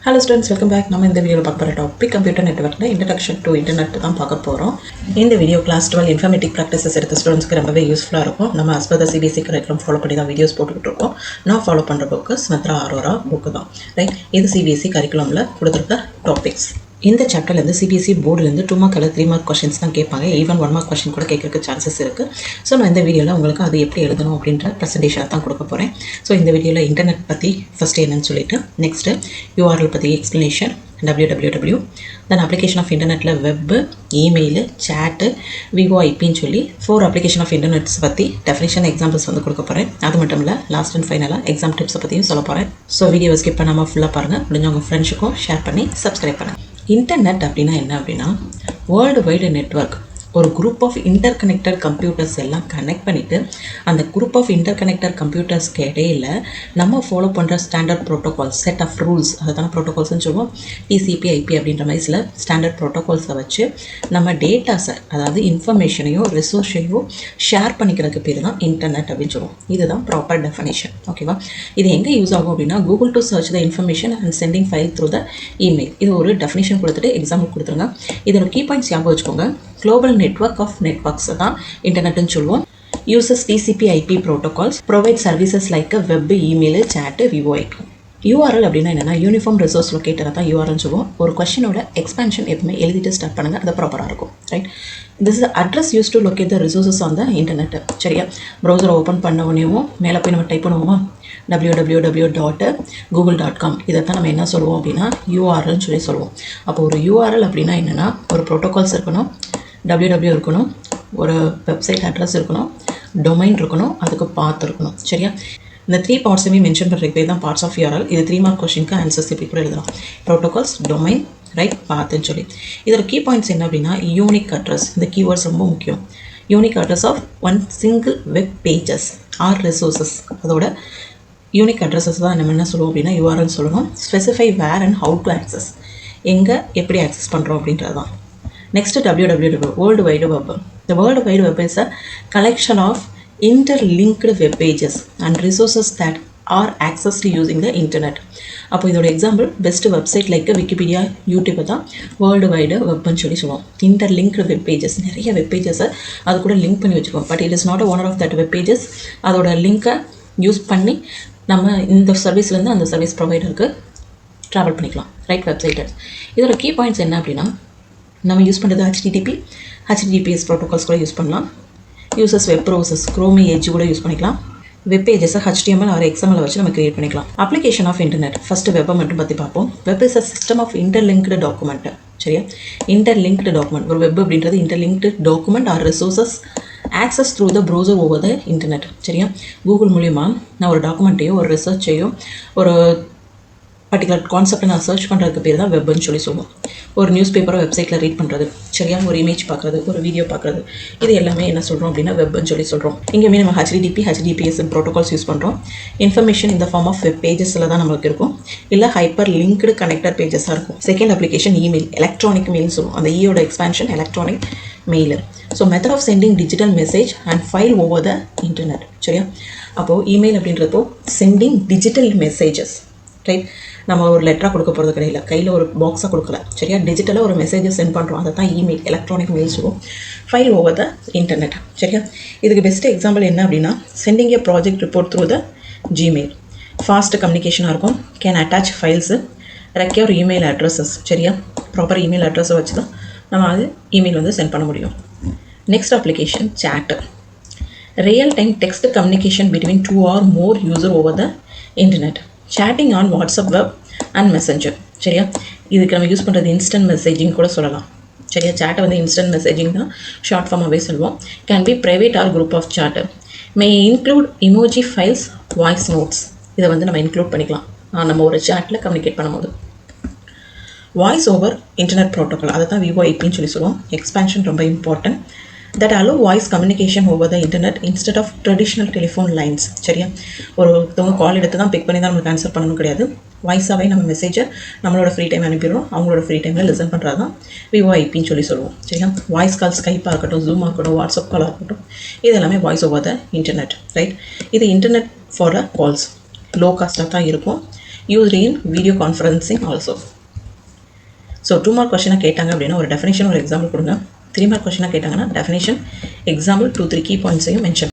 Hello students, welcome back. நம்ம இந்த வீடியோல பார்க்க போற டாபிக் கம்ப்யூட்டர் நெட்வொர்க்ல இன்ட்ரோடக்ஷன் டு இன்டர்நெட் தான் பார்க்க போறோம். இந்த வீடியோ கிளாஸ் 12 இன்ஃபர்மேட்டிக் பிராக்டிசஸ் எடுத்த ஸ்டூடண்ட்ஸ்க்கு ரொம்பவே யூஸ்ஃபுல்லா இருக்கும். நம்ம as per the CBSE curriculum follow பண்ணி தான் வீடியோஸ் போட்டுக்கிட்டு இருக்கோம். நான் ஃபாலோ பண்ற புக் ஸ்மித்ரா அரோரா புக் தான். ரைட், இது CBSE கரிக்குலம்ல கொடுத்திருக்க டாபிக்ஸ். இந்த சாப்டர்லேருந்து CBSE போர்டுலேருந்து 2 மார்க் அல்லது 3 மார்க் கொஷின்ஸ் தான் கேட்பாங்க. ஈவன் 1 மார்க் கொஷின் கூட கேட்கறதுக்கு சான்சஸ் இருக்குது. ஸோ நான் இந்த வீடியோவில் உங்களுக்கு அது எப்படி எழுதணும் அப்படின்ற ப்ரெசன்டேஷனை தான் கொடுக்க போகிறேன். ஸோ இந்த வீடியோவில் இன்டர்நெட் பற்றி ஃபஸ்ட்டு என்னன்னு சொல்லிட்டு, நெக்ஸ்ட்டு URL பற்றி explanation, www, then application of இன்டர்நெட்டில் வெப்பு, இமெயிலு, சேட்டு, VoIPன்னு சொல்லி 4 அப்ளிகேஷன் ஆஃப் இன்டர்நெட்ஸ் பற்றி டெஃபினேஷன் எக்ஸாம்பிள்ஸ் வந்து கொடுக்க போகிறேன். அது மட்டும் இல்லை, லாஸ்ட் அண்ட் ஃபைனலாக எக்ஸாம் டிப்ஸை பற்றியும் சொல்ல போகிறேன். ஸோ வீடியோவை ஸ்கிப் பண்ணாமல் ஃபுல்லாக பாருங்கள். முடிஞ்சவங்க ஃப்ரெண்ட்ஸுக்கும் ஷேர் பண்ணி சப்ஸ்கிரைப் பண்ணுங்கள். இன்டர்நெட் அப்படின்னா என்ன அப்படின்னா, வேர்ல்டு வைடு நெட்வொர்க். ஒரு group of interconnected computers எல்லாம் கனெக்ட் பண்ணிவிட்டு அந்த குரூப் ஆஃப் இன்டர் கனெக்டட் கம்ப்யூட்டர்ஸ்க்கு இடையில் நம்ம ஃபாலோ பண்ணுற standard protocols, set of rules, அதை தானே ப்ரோட்டோகால்ஸ்னு சொல்லுவோம். TCP IP அப்படின்ற மாதிரி சில ஸ்டாண்டர்ட் ப்ரோட்டோகால்ஸை வச்சு நம்ம டேட்டாஸை, அதாவது இன்ஃபர்மேஷனையோ ரிசோர்ஸையோ ஷேர் பண்ணிக்கிறதுக்கு பேர் தான் இன்டர்நெட் அப்படின்னு சொல்லுவோம். இதுதான் ப்ராப்பர் டெஃபினேஷன். ஓகேவா? இது எங்கே யூஸ் ஆகும் அப்படின்னா, Google to search the information and sending file through the email. இது ஒரு டெஃபினேஷன் கொடுத்துட்டு எக்ஸாம்பிள் கொடுத்துருங்க. இதோட கீ பாயிண்ட்ஸ் ஞாபகம் வச்சுக்கோங்க. குளோபல் நெட்வொர்க் ஆஃப் நெட்வொர்க்ஸ் தான் இன்டர்நெட்னு சொல்லுவோம். Uses TCP IP protocols, provide services like a web, email, chat, VoIP. URL அப்படின்னா என்னென்னா, யூனிஃபார்ம் ரிசோர்ஸ் லொக்கேட்டரை தான் URLன்னு சொல்லுவோம். ஒரு கொஸ்டினோட எக்ஸ்பென்ஷன் எப்பவுமே எழுதிட்டு ஸ்டார்ட் பண்ணுங்கள், அது ப்ராப்பராக இருக்கும். Right, this is address use to locate the resources on the internet. சரியா? ப்ரௌசரை ஓப்பன் பண்ண உடனேவும் மேலே போய் நம்ம டைப் பண்ணுவோமா, www.google.com. இதை தான் நம்ம என்ன சொல்லுவோம் அப்படின்னா URLன்னு சொல்லி சொல்லுவோம். அப்போ ஒரு URL அப்படின்னா என்னென்னா, ஒரு ப்ரோட்டோகால்ஸ் இருக்கணும், www இருக்கணும், ஒரு வெப்சைட் அட்ரஸ் இருக்கணும், டொமைன் இருக்கணும், அதுக்கு பாத் இருக்கணும். சரியா? இந்த 3 பார்ட்ஸுமே மென்ஷன் பண்ணுறதுக்கு பேர் தான் பார்ட்ஸ் ஆஃப் URL. இது 3 மார்க் கொஸ்டினுக்கு ஆன்சர்ஸ் இப்படி கூட எழுதலாம். ப்ரோட்டோகால்ஸ், டொமைன், ரைட், பாத்துன்னு சொல்லி. இதோட கீ பாயிண்ட்ஸ் என்ன அப்படின்னா, யூனிக் அட்ரஸ். இந்த கீவேர்ட்ஸ் ரொம்ப முக்கியம். Unique address of one single web pages or resources. அதோட யூனிக் அட்ரஸஸ் தான் நம்ம என்ன சொல்லுவோம் அப்படின்னா URLன்னு சொல்லணும். Specify where and how to access. எங்கே எப்படி ஆக்சஸ் பண்ணுறோம் அப்படின்றது தான். Next, www, World Wide Web. The World Wide Web is a collection of interlinked web pages and resources that are accessed using the internet. அப்போ இதோட example best website like Wikipedia, YouTube தான் world wide வெப்னு சொல்லி சொல்லுவோம். Interlinked web pages, நிறைய web பேஜஸை அது கூட லிங்க் பண்ணி வச்சுருக்கோம். But it is not owner of that web pages. அதோட லிங்க்கை யூஸ் பண்ணி நம்ம இந்த சர்வீஸ்லேருந்து அந்த சர்வீஸ் ப்ரொவைடருக்கு ட்ராவல் பண்ணிக்கலாம். ரைட், வெப்சைட்டர்ஸ். இதோட கீ பாயிண்ட்ஸ் என்ன அப்படின்னா, நம்ம யூஸ் பண்ணுறது HTTPS ப்ரோட்டோகால்ஸ் கூட யூஸ் பண்ணலாம். Uses web browsers, Chrome, Edge கூட யூஸ் பண்ணிக்கலாம். வெப் பேஜஸை HTML ஆர் XML வச்சு நம்ம கிரியேட் பண்ணிக்கலாம். Application of internet. ஃபஸ்ட்டு வெப்பை மட்டும் பற்றி பார்ப்போம். Web is a system of interlinked document. சரியா? Interlinked document. ஒரு வெப் அப்படின்றது interlinked document or resources access through the browser over the internet. சரியா? கூகுள் மூலிமா நான் ஒரு டாக்குமெண்ட்டையோ ஒரு ரிசர்ச்சையோ ஒரு பர்டிகுலர் கான்செப்டை நான் சர்ச் பண்ணுறதுக்கு பேர் தான் வெப்னு சொல்லி சொல்லுவோம். ஒரு நியூஸ் பேப்பரோ வெப்சைட்டில் ரீட் பண்ணுறது, சரியா? ஒரு இமேஜ் பார்க்குறது, ஒரு வீடியோ பார்க்குறது, இது எல்லாமே என்ன சொல்கிறோம் அப்படின்னா வெப்னு சொல்லி சொல்கிறோம். இங்கேயுமே நம்ம HTTPS ப்ரோட்டோகால்ஸ் யூஸ் பண்ணுறோம். இன்ஃபர்மேஷன் இந்த ஃபார்ம் ஆஃப் வெப் பேஜஸில் தான் நம்மளுக்கு இருக்கும், இல்லை ஹைப்பர் லிங்க்டு கனெக்டட் பேஜஸாக இருக்கும். Second application email, electronic mail சொல்லுவோம். அந்த ஈயோட expansion electronic mailer. So method of sending digital message and file over the internet. சரியா? அப்போது இமெயில் அப்படின்றப்போ சென்டிங் டிஜிட்டல் மெசேஜஸ். ரைட், நம்ம ஒரு லெட்டராக கொடுக்க போகிறது கிடையாது, கையில் ஒரு பாக்ஸாக கொடுக்கல. சரியா? டிஜிட்டலாக ஒரு மெசேஜை சென்ட் பண்ணுறோம், அதை தான் இமெயில், எலக்ட்ரானிக் மெயில் சொல்லுவோம். File over the internet. சரியா? இதுக்கு பெஸ்ட் எக்ஸாம்பிள் என்ன அப்படின்னா, sending a project report through the Gmail. Fast கம்யூனிகேஷனாக இருக்கும். Can attach files, require email addresses. சரியா? ப்ராப்பர் இமெயில் அட்ரஸை வச்சு தான் நம்ம அது இமெயில் வந்து சென்ட் பண்ண முடியும். Next application chat. Real time text communication between 2 or more user over the internet. Chatting on WhatsApp, web and Messenger. சரியா? இதுக்கு நம்ம யூஸ் பண்ணுறது இன்ஸ்டன்ட் மெசேஜிங் கூட சொல்லலாம். சரியா? சேட்டை வந்து இன்ஸ்டன்ட் மெசேஜிங் தான் ஷார்ட் ஃபார்மாகவே சொல்லுவோம். Can be private or group of chat. May include emoji files, voice notes. இதை வந்து நம்ம இன்க்ளூட் பண்ணிக்கலாம் நம்ம ஒரு சேட்டில் கம்யூனிகேட் பண்ணும்போது. வாய்ஸ் ஓவர் இன்டர்நெட் ப்ரோட்டோகால், அதை தான் VoIPன்னு சொல்லி சொல்லுவோம். எக்ஸ்பேன்ஷன் ரொம்ப important. that allow voice communication over the internet instead of traditional telephone lines. சரியா? ஒருத்தவங்க கால் எடுத்து தான் பிக் பண்ணி தான் நமக்கு ஆன்சர் பண்ணணும் கிடையாது. வாய்ஸாகவே நம்ம மெசேஜை நம்மளோட ஃப்ரீ டைம் அனுப்பிடுறோம், அவங்களோட ஃப்ரீ டைமில் லிசன் பண்ணுறது தான் VoIPன்னு சொல்லி சொல்லுவோம். சரியா? வாய்ஸ் கால், ஸ்கைப்பாக இருக்கட்டும், ஜூமாக இருக்கட்டும், வாட்ஸ்அப் காலாக இருக்கட்டும், இது எல்லாமே voice over the internet. Right, இது internet for a calls low காஸ்ட்டாக தான் இருக்கும். used in video conferencing also. So 2 mark கொஷினாக கேட்டாங்க அப்படின்னா ஒரு டெஃபினேஷன் ஒரு எக்ஸாம்பிள் கொடுங்க. 3 மார்க் கொஷினாக கேட்டாங்கன்னா டெஃபினேஷன் எக்ஸாம்பிள் 2-3 கீ பாயிண்ட்ஸையும் மென்ஷன்